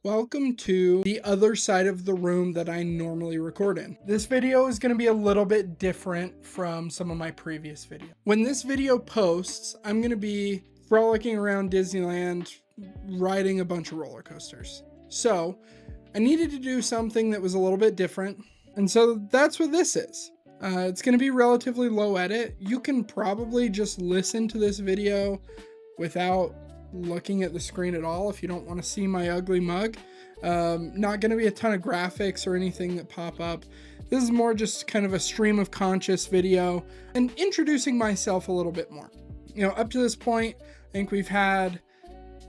Welcome to the other side of the room that I normally record in. This video is going to be a little bit different from some of my previous videos. When this video posts, I'm going to be frolicking around Disneyland, riding a bunch of roller coasters. So I needed to do something that was a little bit different. And so that's what this is. It's going to be relatively low edit. You can probably just listen to this video without looking at the screen at all if you don't want to see my ugly mug. Not going to be a ton of graphics or anything that pop up. This is more just kind of a stream of conscious video and introducing myself a little bit more. Up to this point, I think we've had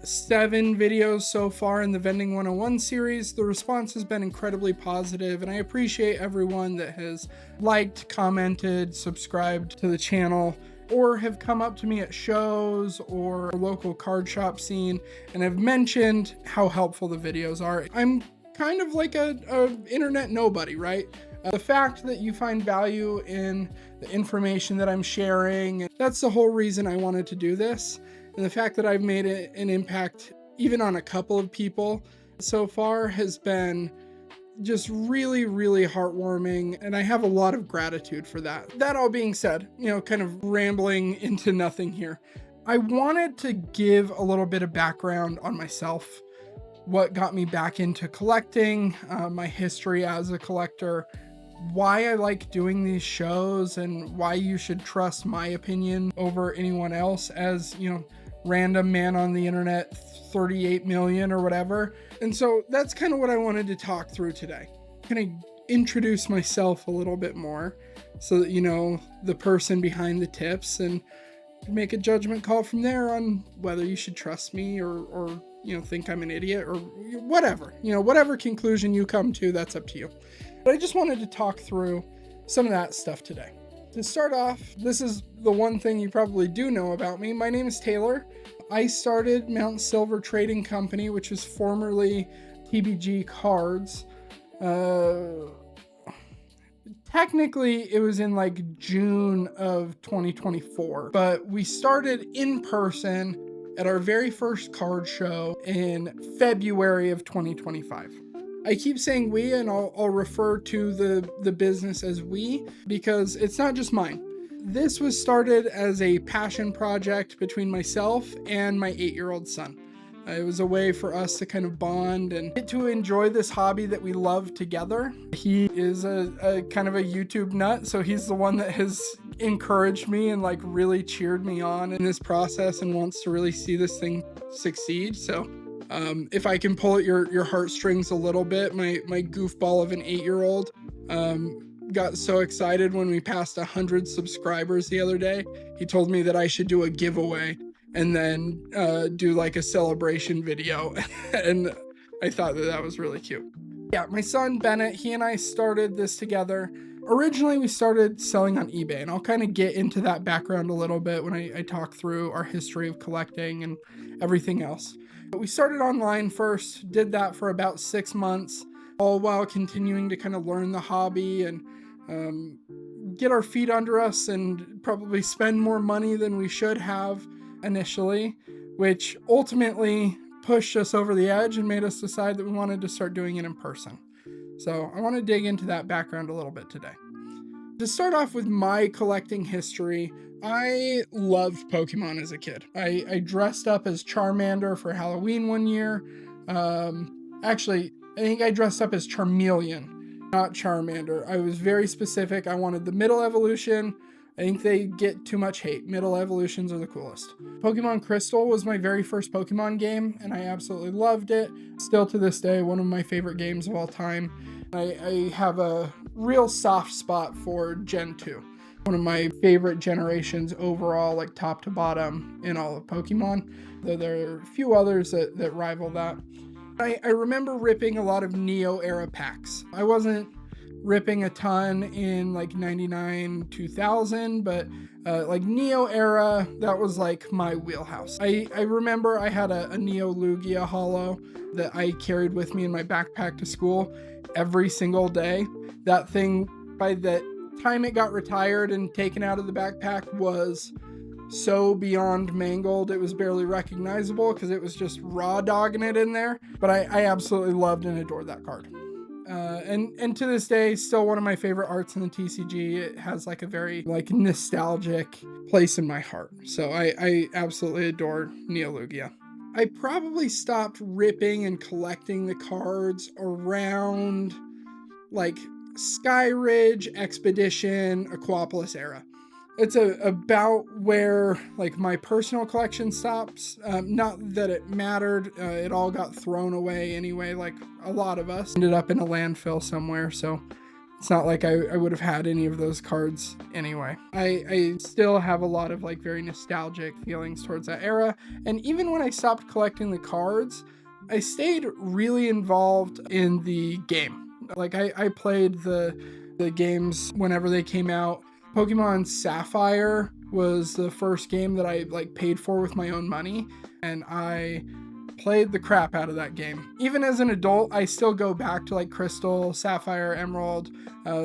7 videos so far in the Vending 101 series. The response has been incredibly positive, and I appreciate everyone that has liked, commented, subscribed to the channel, or have come up to me at shows or local card shop scene and have mentioned how helpful the videos are. I'm kind of like a internet nobody, right? The fact that you find value in the information that I'm sharing, that's the whole reason I wanted to do this. And the fact that I've made an impact even on a couple of people so far has been just really, really heartwarming, and I have a lot of gratitude for that. That all being said, kind of rambling into nothing here, I wanted to give a little bit of background on myself, what got me back into collecting, my history as a collector, why I like doing these shows, and why you should trust my opinion over anyone else as, random man on the internet, 38 million or whatever. And so that's kind of what I wanted to talk through today. Kind of introduce myself a little bit more so that you know the person behind the tips and make a judgment call from there on whether you should trust me or think I'm an idiot or whatever. Whatever conclusion you come to, that's up to you. But I just wanted to talk through some of that stuff today. To start off, this is the one thing you probably do know about me. My name is Taylor. I started Mount Silver Trading Company, which was formerly TBG Cards. Technically, it was in like June of 2024, but we started in person at our very first card show in February of 2025. I keep saying we, and I'll refer to the business as we, because it's not just mine. This was started as a passion project between myself and my 8-year-old son. It was a way for us to kind of bond and get to enjoy this hobby that we love together. He is a kind of a YouTube nut, so he's the one that has encouraged me and like really cheered me on in this process and wants to really see this thing succeed. So if I can pull at your heartstrings a little bit, my goofball of an 8-year-old got so excited when we passed 100 subscribers the other day. He told me that I should do a giveaway and then do like a celebration video. And I thought that was really cute. Yeah, my son Bennett, he and I started this together. Originally, we started selling on eBay, and I'll kind of get into that background a little bit when I talk through our history of collecting and everything else. But we started online first, did that for about 6 months, all while continuing to kind of learn the hobby and get our feet under us and probably spend more money than we should have initially, which ultimately pushed us over the edge and made us decide that we wanted to start doing it in person. So I want to dig into that background a little bit today. To start off with my collecting history, I loved Pokemon as a kid. I dressed up as Charmander for Halloween one year. Actually, I think I dressed up as Charmeleon, not Charmander. I was very specific. I wanted the middle evolution. I think they get too much hate. Middle evolutions are the coolest. Pokemon Crystal was my very first Pokemon game, and I absolutely loved it. Still to this day, one of my favorite games of all time. I have a real soft spot for Gen 2. One of my favorite generations overall, like top to bottom in all of Pokemon, though there are a few others that rival that. I remember ripping a lot of Neo era packs. I wasn't ripping a ton in like 99, 2000, but like Neo era, that was like my wheelhouse. I remember I had a Neo Lugia holo that I carried with me in my backpack to school every single day. That thing, by the time it got retired and taken out of the backpack, was so beyond mangled it was barely recognizable because it was just raw dogging it in there. But I absolutely loved and adored that card. And to this day, still one of my favorite arts in the TCG. It has like a very like nostalgic place in my heart. So I absolutely adore Neolugia. I probably stopped ripping and collecting the cards around like Sky Ridge, Expedition, Aquapolis era. It's about where like my personal collection stops. Not that it mattered. It all got thrown away anyway. Like a lot of us ended up in a landfill somewhere. So it's not like I would have had any of those cards anyway. I still have a lot of like very nostalgic feelings towards that era. And even when I stopped collecting the cards, I stayed really involved in the game. Like I played the games whenever they came out. Pokemon Sapphire was the first game that I like paid for with my own money, and I played the crap out of that game. Even as an adult, I still go back to like Crystal, Sapphire, Emerald,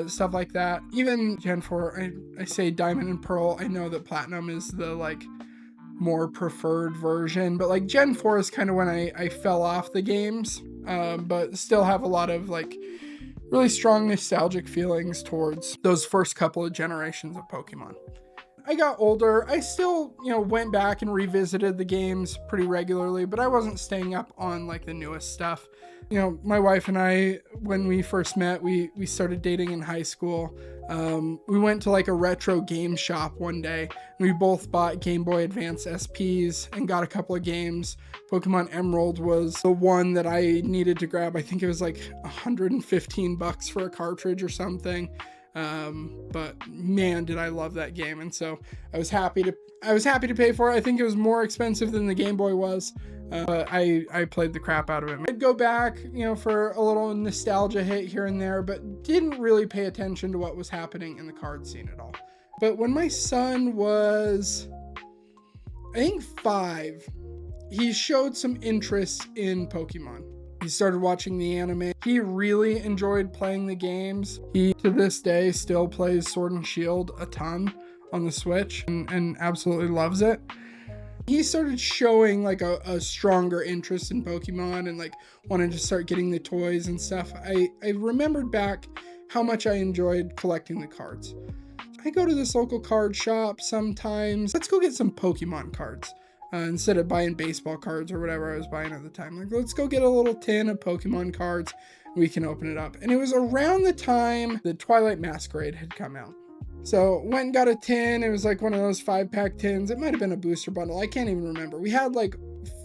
stuff like that. Even Gen 4, I say Diamond and Pearl. I know that Platinum is the like more preferred version, but like Gen 4 is kind of when I fell off the games, but still have a lot of like really strong nostalgic feelings towards those first couple of generations of Pokemon. I got older. I still, went back and revisited the games pretty regularly, but I wasn't staying up on like the newest stuff. My wife and I, when we first met, we started dating in high school. We went to like a retro game shop one day. We both bought Game Boy Advance SPs and got a couple of games. Pokemon Emerald was the one that I needed to grab. I think it was like $115 for a cartridge or something. But man, did I love that game. And so I was happy to pay for it. I think it was more expensive than the Game Boy was. But I played the crap out of it. I'd go back, for a little nostalgia hit here and there, but didn't really pay attention to what was happening in the card scene at all. But when my son was, I think 5, he showed some interest in Pokemon. He started watching the anime. He really enjoyed playing the games. He, to this day, still plays Sword and Shield a ton on the Switch and absolutely loves it. He started showing like a stronger interest in Pokemon and like wanted to start getting the toys and stuff. I remembered back how much I enjoyed collecting the cards. I go to this local card shop sometimes. Let's go get some Pokemon cards. Instead of buying baseball cards or whatever I was buying at the time. Like, let's go get a little tin of Pokemon cards. We can open it up. And it was around the time the Twilight Masquerade had come out. So went and got a tin. It was like one of those 5-pack tins. It might have been a booster bundle. I can't even remember. We had like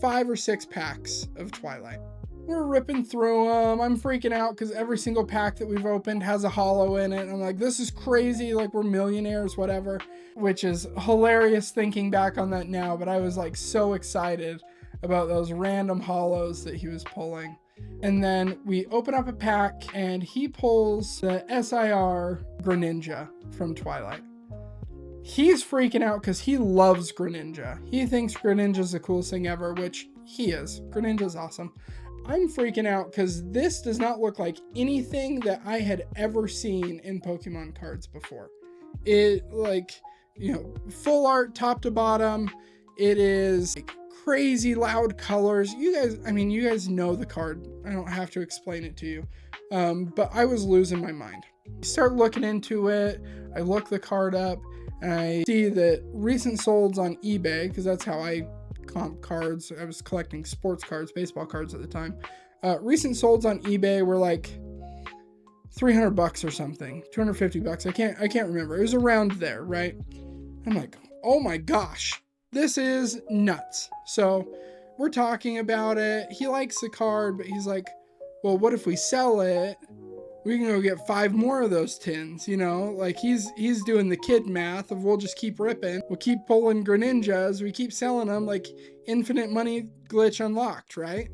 5 or 6 packs of Twilight. We're ripping through them. I'm freaking out because every single pack that we've opened has a holo in it. And I'm like, this is crazy. Like, we're millionaires, whatever. Which is hilarious thinking back on that now. But I was like so excited about those random holos that he was pulling. And then we open up a pack and he pulls the SIR Greninja from Twilight. He's freaking out because he loves Greninja. He thinks Greninja's the coolest thing ever, which he is. Greninja's awesome. I'm freaking out because this does not look like anything that I had ever seen in Pokemon cards before. It like, full art top to bottom. It is like crazy loud colors. You guys know the card. I don't have to explain it to you. But I was losing my mind. I start looking into it. I look the card up and I see that recent solds on eBay, because that's how I comp cards. I was collecting sports cards, baseball cards at the time. Recent solds on eBay were like $300 or something, $250. I can't remember. It was around there, right? I'm like, oh my gosh, this is nuts. So we're talking about it. He likes the card, but he's like, well, what if we sell it? We can go get 5 more of those tins, like he's doing the kid math of we'll just keep ripping. We'll keep pulling Greninjas. We keep selling them, like infinite money glitch unlocked, right?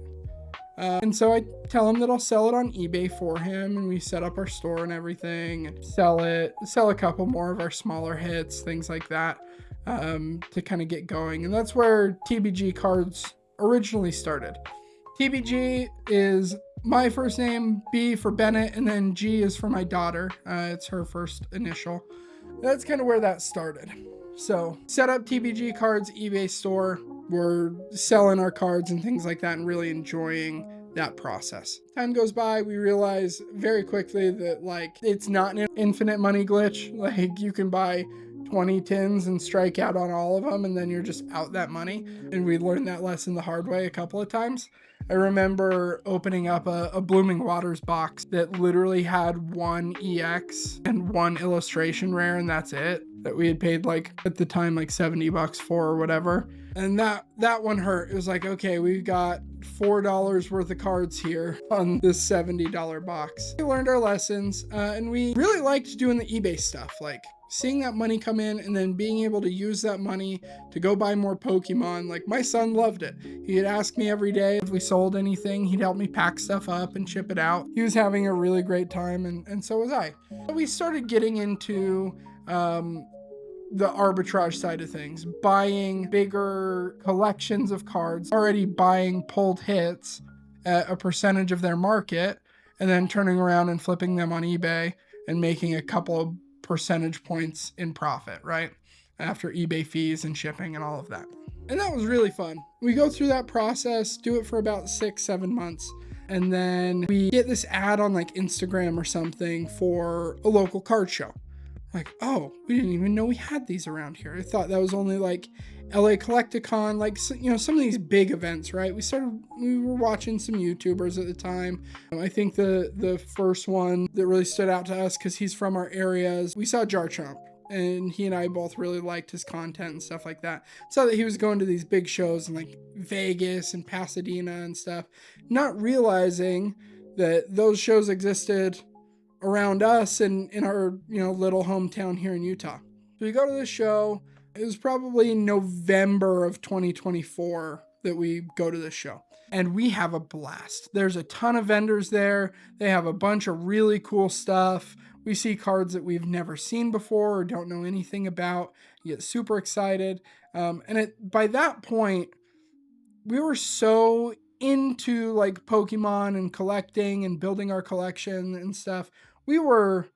And so I tell him that I'll sell it on eBay for him, and we set up our store and everything and sell a couple more of our smaller hits, things like that, to kind of get going. And that's where TBG cards originally started. TBG is my first name, B for Bennett, and then G is for my daughter. It's her first initial. That's kind of where that started. So set up TBG Cards eBay store. We're selling our cards and things like that and really enjoying that process. Time goes by, we realize very quickly that like it's not an infinite money glitch. Like you can buy 20 tins and strike out on all of them and then you're just out that money. And we learned that lesson the hard way a couple of times. I remember opening up a Blooming Waters box that literally had one EX and one illustration rare, and that's it. That we had paid like at the time like $70 for or whatever. And that one hurt. It was like, okay, we've got $4 worth of cards here on this $70 box. We learned our lessons and we really liked doing the eBay stuff, like seeing that money come in and then being able to use that money to go buy more Pokemon. Like my son loved it. He'd ask me every day if we sold anything. He'd help me pack stuff up and ship it out. He was having a really great time and so was I. But we started getting into the arbitrage side of things, buying bigger collections of cards, already buying pulled hits at a percentage of their market, and then turning around and flipping them on eBay and making a couple of percentage points in profit, right? After eBay fees and shipping and all of that. And that was really fun. We go through that process, do it for about 6-7 months. And then we get this ad on like Instagram or something for a local card show. Like, oh, we didn't even know we had these around here. I thought that was only like LA Collecticon, like, you know, some of these big events, right? We were watching some YouTubers at the time. I think the first one that really stood out to us, because he's from our areas, we saw Jarchomp, and he and I both really liked his content and stuff like that. Saw that he was going to these big shows in like Vegas and Pasadena and stuff, not realizing that those shows existed around us and in our, you know, little hometown here in Utah. So we go to this show. It was probably November of 2024 that we go to this show. And we have a blast. There's a ton of vendors there. They have a bunch of really cool stuff. We see cards that we've never seen before or don't know anything about. You get super excited. By that point, we were so into like Pokemon and collecting and building our collection and stuff. We were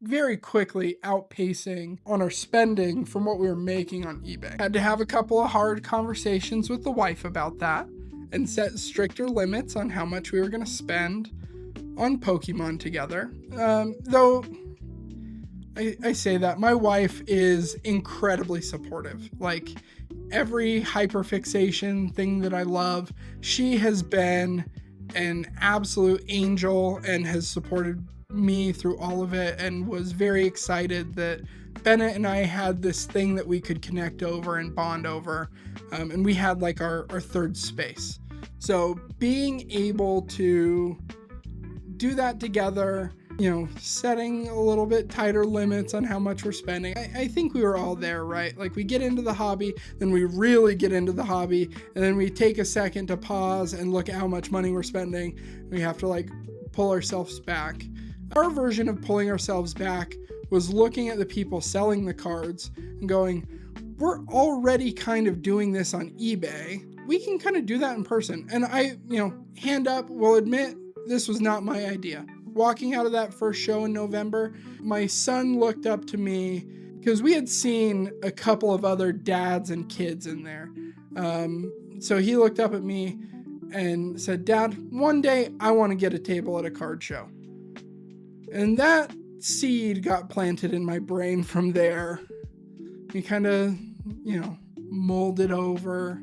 very quickly outpacing on our spending from what we were making on eBay. Had to have a couple of hard conversations with the wife about that and set stricter limits on how much we were going to spend on Pokemon together. Though I say that, my wife is incredibly supportive. Like every hyperfixation thing that I love, she has been an absolute angel and has supported me through all of it, and was very excited that Bennett and I had this thing that we could connect over and bond over, and we had like our third space. So being able to do that together, you know, setting a little bit tighter limits on how much we're spending. I think we were all there, right? Like we get into the hobby, then we really get into the hobby, and then we take a second to pause and look at how much money we're spending. We have to like pull ourselves back. Our version of pulling ourselves back was looking at the people selling the cards and going, we're already kind of doing this on eBay. We can kind of do that in person. And I, you know, hand up, will admit this was not my idea. Walking out of that first show in November, my son looked up to me because we had seen a couple of other dads and kids in there. So he looked up at me and said, Dad, one day I want to get a table at a card show. And that seed got planted in my brain from there. You kind of, you know, molded over.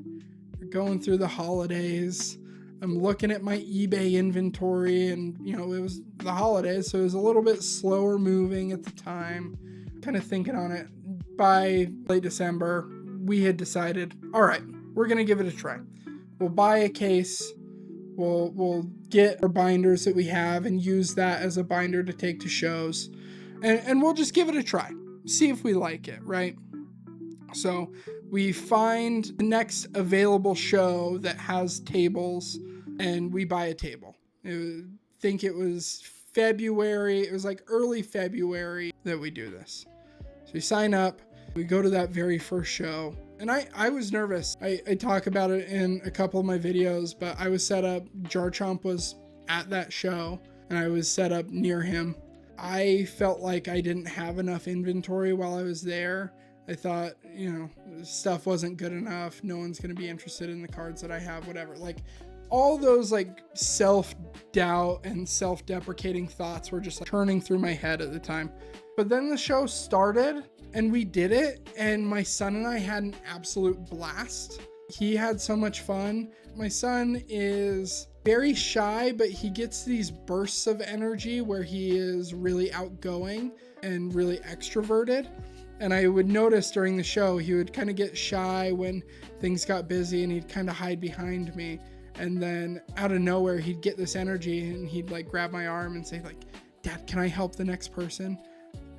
We're going through the holidays. I'm looking at my eBay inventory, and, you know, it was the holidays, so it was a little bit slower moving at the time. Kind of thinking on it. By late December, we had decided, all right, we're going to give it a try. We'll buy a case. We'll get our binders that we have and use that as a binder to take to shows. And we'll just give it a try. See if we like it, right? So we find the next available show that has tables, and we buy a table. I think it was February. It was like early February that we do this. So we sign up. We go to that very first show. And I was nervous. I talk about it in a couple of my videos, but I was set up. Jarchomp was at that show, and I was set up near him. I felt like I didn't have enough inventory while I was there. I thought, stuff wasn't good enough. No one's going to be interested in the cards that I have, whatever. Like all those like self-doubt and self-deprecating thoughts were just like turning through my head at the time. But then the show started and we did it, and my son and I had an absolute blast. He had so much fun. My son is very shy, but he gets these bursts of energy where he is really outgoing and really extroverted. And I would notice during the show, he would kind of get shy when things got busy and he'd kind of hide behind me. And then out of nowhere, he'd get this energy and he'd like grab my arm and say like, "Dad, can I help the next person?"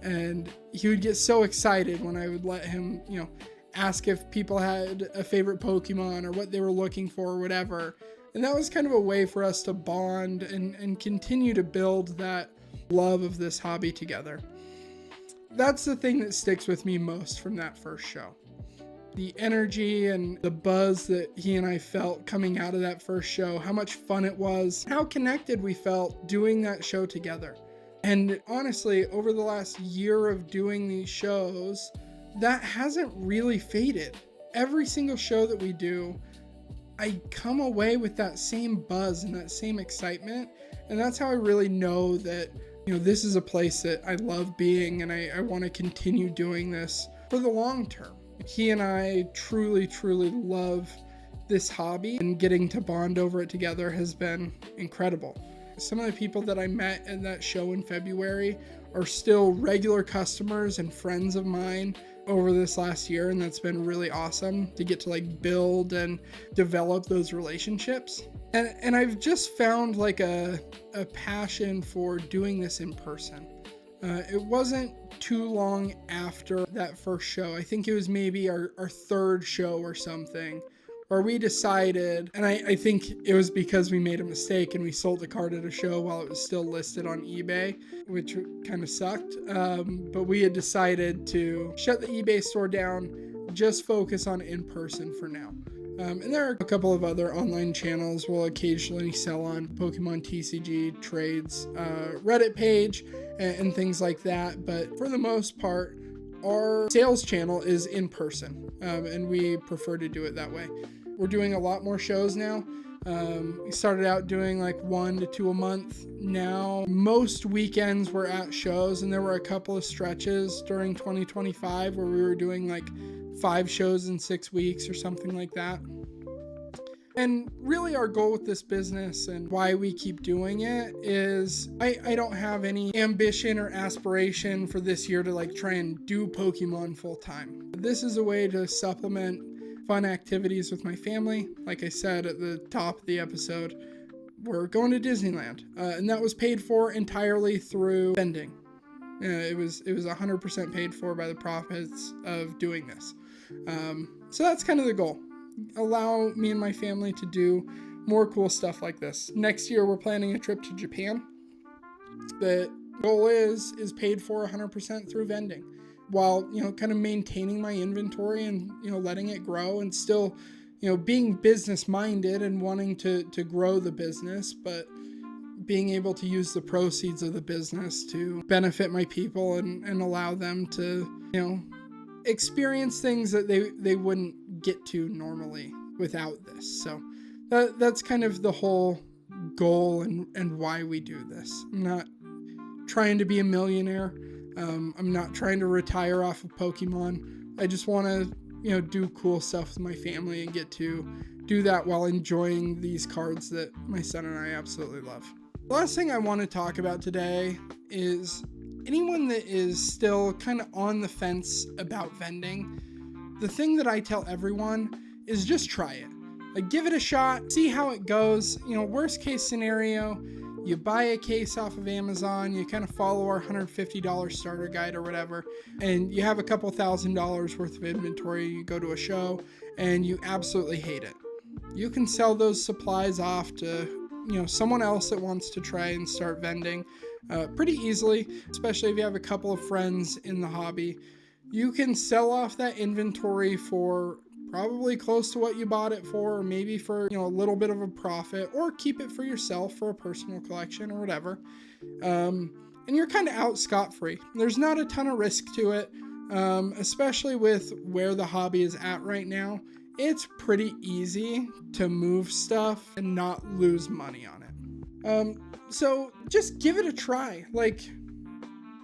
And he would get so excited when I would let him, ask if people had a favorite Pokemon or what they were looking for or whatever. And that was kind of a way for us to bond and continue to build that love of this hobby together. That's the thing that sticks with me most from that first show. The energy and the buzz that he and I felt coming out of that first show, how much fun it was, how connected we felt doing that show together. And honestly, over the last year of doing these shows, that hasn't really faded. Every single show that we do, I come away with that same buzz and that same excitement. And that's how I really know that, this is a place that I love being, and I want to continue doing this for the long term. He and I truly, truly love this hobby, and getting to bond over it together has been incredible. Some of the people that I met at that show in February are still regular customers and friends of mine over this last year, and that's been really awesome to get to like build and develop those relationships. And I've just found like a passion for doing this in person. It wasn't too long after that first show. I think it was maybe our third show or something, where we decided, and I think it was because we made a mistake and we sold the card at a show while it was still listed on eBay, which kind of sucked. But we had decided to shut the eBay store down, just focus on in-person for now. And there are a couple of other online channels we'll occasionally sell on: Pokemon TCG, trades, Reddit page, and things like that. But for the most part, our sales channel is in person, and we prefer to do it that way. We're doing a lot more shows now. We started out doing like 1 to 2 a month. Now, most weekends we're at shows, and there were a couple of stretches during 2025 where we were doing like 5 shows in 6 weeks or something like that. And really our goal with this business and why we keep doing it is I don't have any ambition or aspiration for this year to like try and do Pokemon full time. This is a way to supplement fun activities with my family. Like I said at the top of the episode, we're going to Disneyland, and that was paid for entirely through Vending. It was 100% paid for by the profits of doing this. So that's kind of the goal. Allow me and my family to do more cool stuff like this. Next year, we're planning a trip to Japan. The goal is paid for 100% through Vending, while, kind of maintaining my inventory and, letting it grow, and still, being business minded and wanting to grow the business, but being able to use the proceeds of the business to benefit my people and allow them to, experience things that they wouldn't get to normally without this. So that's kind of the whole goal and why we do this. I'm not trying to be a millionaire. I'm not trying to retire off of Pokemon. I just want to, do cool stuff with my family and get to do that while enjoying these cards that my son and I absolutely love. The last thing I want to talk about today is anyone that is still kind of on the fence about vending. The thing that I tell everyone is just try it. Like, give it a shot, see how it goes. Worst case scenario, you buy a case off of Amazon, you kind of follow our $150 starter guide or whatever, and you have a couple $1,000s worth of inventory. You go to a show and you absolutely hate it. You can sell those supplies off to, someone else that wants to try and start vending pretty easily, especially if you have a couple of friends in the hobby. You can sell off that inventory for probably close to what you bought it for, or maybe for, a little bit of a profit, or keep it for yourself for a personal collection or whatever. And you're kind of out scot-free. There's not a ton of risk to it. especially with where the hobby is at right now. It's pretty easy to move stuff and not lose money on it. So just give it a try. Like,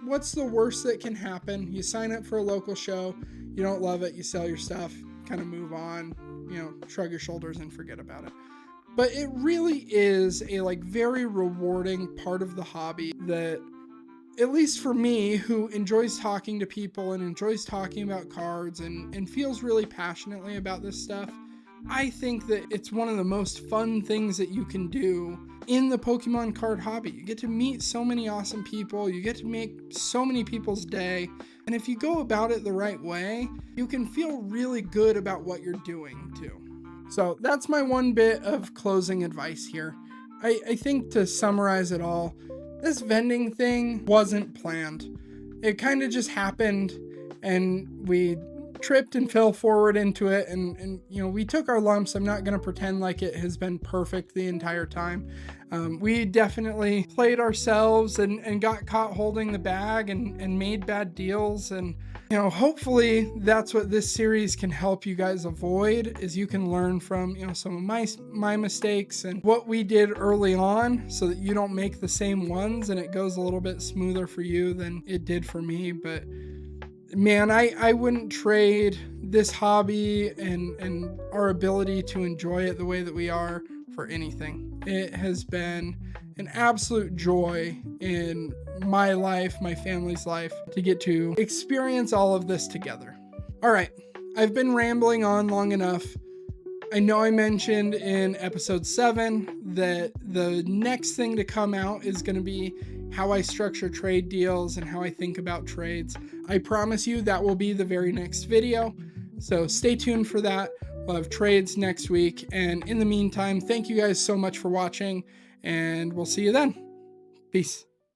what's the worst that can happen? You sign up for a local show, you don't love it, you sell your stuff, kind of move on, shrug your shoulders and forget about it. But it really is a very rewarding part of the hobby that, at least for me, who enjoys talking to people and enjoys talking about cards and feels really passionately about this stuff, I think that it's one of the most fun things that you can do in the Pokemon card hobby. You get to meet so many awesome people, you get to make so many people's day, and if you go about it the right way, you can feel really good about what you're doing too. So that's my one bit of closing advice here. I think to summarize it all, this vending thing wasn't planned. It kind of just happened, and we tripped and fell forward into it, and we took our lumps. I'm not going to pretend like it has been perfect the entire time. We definitely played ourselves and got caught holding the bag and made bad deals, and hopefully that's what this series can help you guys avoid, is you can learn from some of my mistakes and what we did early on, so that you don't make the same ones and it goes a little bit smoother for you than it did for me. But man, I wouldn't trade this hobby and our ability to enjoy it the way that we are for anything. It has been an absolute joy in my life, my family's life, to get to experience all of this together. All right, I've been rambling on long enough. I know I mentioned in episode 7 that the next thing to come out is going to be how I structure trade deals and how I think about trades. I promise you that will be the very next video, so stay tuned for that. We'll have trades next week, and in the meantime, thank you guys so much for watching, and we'll see you then. Peace.